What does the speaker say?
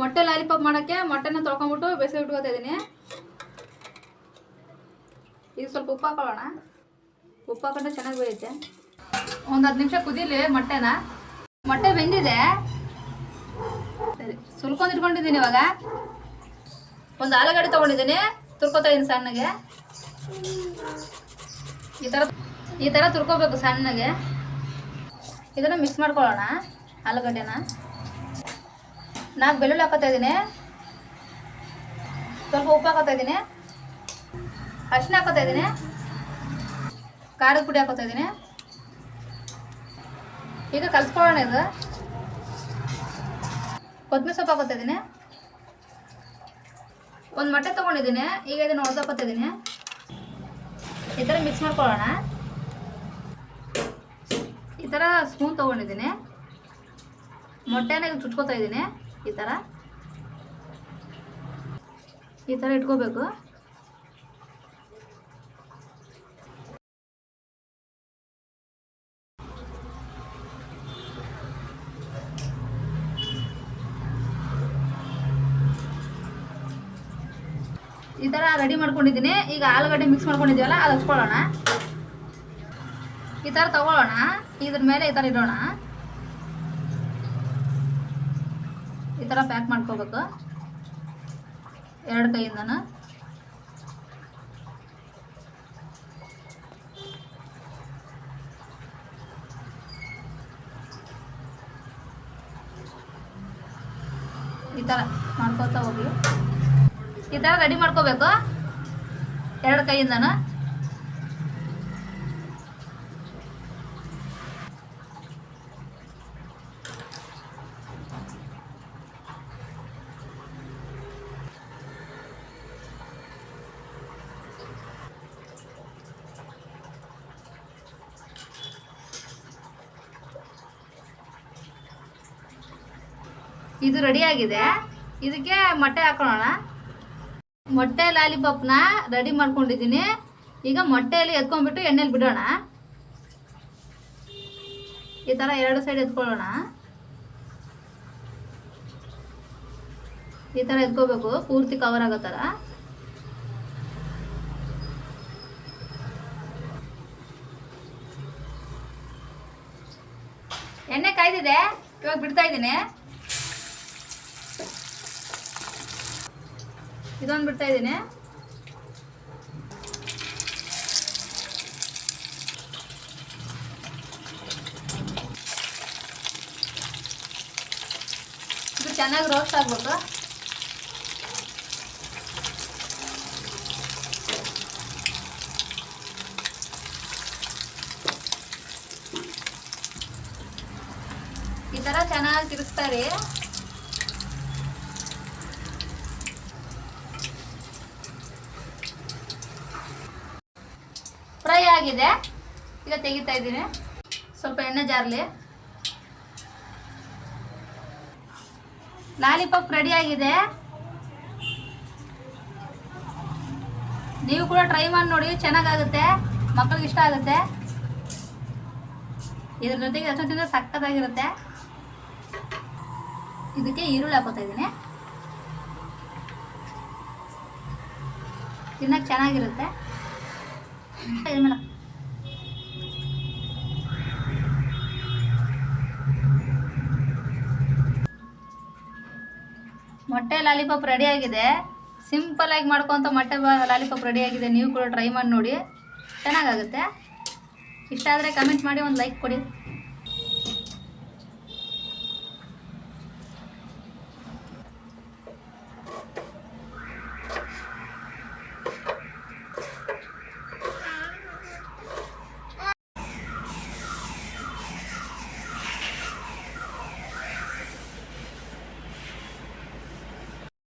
ಮೊಟ್ಟೆ ಲಾಲಿಪಾಪ್ ಮಾಡೋಕ್ಕೆ ಮೊಟ್ಟೆನ ತೊಳ್ಕೊಂಬಿಟ್ಟು ಬೇಯಿಸಿ ಇಟ್ಕೋತಾ ಇದ್ದೀನಿ. ಇದು ಸ್ವಲ್ಪ ಉಪ್ಪು ಹಾಕೊಳ್ಳೋಣ. ಉಪ್ಪು ಹಾಕೊಂಡ್ರೆ ಚೆನ್ನಾಗಿ ಬೇಯುತ್ತೆ. ಒಂದು 10 ನಿಮಿಷ ಕುದೀಲಿ ಮೊಟ್ಟೆನ. ಮೊಟ್ಟೆ ಬೆಂದಿದೆ, ಸರಿ ಸುಲ್ಕೊಂಡು ಇಟ್ಕೊಂಡಿದ್ದೀನಿ. ಇವಾಗ ಒಂದು ಆಲೂಗಡ್ಡೆ ತೊಗೊಂಡಿದ್ದೀನಿ, ತುರ್ಕೋತಾ ಇದ್ದೀನಿ ಸಣ್ಣಗೆ. ಈ ಥರ ತುರ್ಕೋಬೇಕು ಸಣ್ಣಗೆ. ಇದನ್ನು ಮಿಕ್ಸ್ ಮಾಡ್ಕೊಳ್ಳೋಣ. ಆಲೂಗಡ್ಡೆನ 4 ಬೆಳ್ಳುಳ್ಳಿ ಹಾಕೋತಾ ಇದ್ದೀನಿ, ಸ್ವಲ್ಪ ಉಪ್ಪು ಹಾಕೋತಾ ಇದ್ದೀನಿ, ಅರಿಶಿನ ಹಾಕೋತಾ ಇದ್ದೀನಿ, ಖಾರದ ಪುಡಿ ಹಾಕೋತಾ ಇದ್ದೀನಿ. ಈಗ ಕಲಿಸ್ಕೊಳ್ಳೋಣ. ಇದು ಕೊತ್ತಂಬರಿ ಸೊಪ್ಪು ಹಾಕೋತಾ ಇದ್ದೀನಿ. ಒಂದು ಮೊಟ್ಟೆ ತೊಗೊಂಡಿದ್ದೀನಿ, ಈಗ ಇದನ್ನು ಹೊಡೆದಾಕೋತಾ ಇದ್ದೀನಿ. ಈ ಥರ ಮಿಕ್ಸ್ ಮಾಡ್ಕೊಳ್ಳೋಣ. ಈ ಥರ ಸ್ಪೂನ್ ತೊಗೊಂಡಿದ್ದೀನಿ, ಮೊಟ್ಟೆನ ಈಗ ಚುಚ್ಕೋತಾ ಇದ್ದೀನಿ. ಈ ಥರ ಇಟ್ಕೋಬೇಕು. ಈ ಥರ ರೆಡಿ ಮಾಡ್ಕೊಂಡಿದ್ದೀನಿ. ಈಗ ಆಲೂಗಡ್ಡೆ ಮಿಕ್ಸ್ ಮಾಡ್ಕೊಂಡಿದ್ದೀವಲ್ಲ ಅದು ಹಚ್ಕೊಳ್ಳೋಣ. ಈ ಥರ ತಗೊಳ್ಳೋಣ, ಇದ್ರ ಮೇಲೆ ಈ ಥರ ಇಡೋಣ. ಈ ಥರ ಪ್ಯಾಕ್ ಮಾಡ್ಕೋಬೇಕು 2 ಕೈಯಿಂದನೂ. ಈ ಥರ ಮಾಡ್ಕೋತಾ ಹೋಗಿ. ಈ ಥರ ರೆಡಿ ಮಾಡ್ಕೋಬೇಕು 2 ಕೈಯಿಂದನೂ. ಇದು ರೆಡಿಯಾಗಿದೆ. ಇದಕ್ಕೆ ಮೊಟ್ಟೆ ಹಾಕೊಳ್ಳೋಣ. ಮೊಟ್ಟೆ ಲಾಲಿಪಾಪ್ನ ರೆಡಿ ಮಾಡ್ಕೊಂಡಿದ್ದೀನಿ. ಈಗ ಮೊಟ್ಟೆಯಲ್ಲಿ ಎತ್ಕೊಂಡ್ಬಿಟ್ಟು ಎಣ್ಣೆಲಿ ಬಿಡೋಣ. ಈ ಥರ 2 ಸೈಡ್ ಎತ್ಕೊಳ್ಳೋಣ. ಈ ಥರ ಎತ್ಕೋಬೇಕು, ಪೂರ್ತಿ ಕವರ್ ಆಗೋ ಥರ. ಎಣ್ಣೆ ಕಾಯ್ದಿದೆ, ಇವಾಗ ಬಿಡ್ತಾ ಇದ್ದೀನಿ. ಇದೊಂದು ಬಿಡ್ತಾ ಇದ್ದೀನಿ. ಇದು ಚೆನ್ನಾಗಿ ರೋಸ್ಟ್ ಆಗ್ಬೇಕು. ಈ ಥರ ಚೆನ್ನಾಗಿ ತಿರುಗಿಸ್ತಾರೆ. ಫ್ರೈ ಆಗಿದೆ, ಈಗ ತೆಗಿತಾ ಇದ್ದೀನಿ. ಸ್ವಲ್ಪ ಎಣ್ಣೆ ಜಾರ್ಲಿ. ಲಾಲಿಪಾಪ್ ರೆಡಿ ಆಗಿದೆ. ನೀವು ಕೂಡ ಟ್ರೈ ಮಾಡಿ ನೋಡಿ, ಚೆನ್ನಾಗಾಗುತ್ತೆ, ಮಕ್ಕಳಿಗೆ ಇಷ್ಟ ಆಗುತ್ತೆ. ಇದ್ರ ಜೊತೆಗೆ ಎಷ್ಟು ತಿಂದರೆ ಸಕ್ಕತ್ತಾಗಿರುತ್ತೆ. ಇದಕ್ಕೆ ಈರುಳ್ಳಿ ಹಾಕೋತಾ ಇದ್ದೀನಿ, ತಿನ್ನಕ್ಕೆ ಚೆನ್ನಾಗಿರುತ್ತೆ. ಮೊಟ್ಟೆ ಲಾಲಿಪಾಪ್ ರೆಡಿ ಆಗಿದೆ. ಸಿಂಪಲ್ ಆಗಿ ಮಾಡ್ಕೊಂತ ಮೊಟ್ಟೆ ಲಾಲಿಪಾಪ್ ರೆಡಿ ಆಗಿದೆ. ನೀವು ಕೂಡ ಟ್ರೈ ಮಾಡಿ ನೋಡಿ, ಚೆನ್ನಾಗಾಗುತ್ತೆ. ಇಷ್ಟ ಆದರೆ ಕಮೆಂಟ್ ಮಾಡಿ, ಒಂದು ಲೈಕ್ ಕೊಡಿ.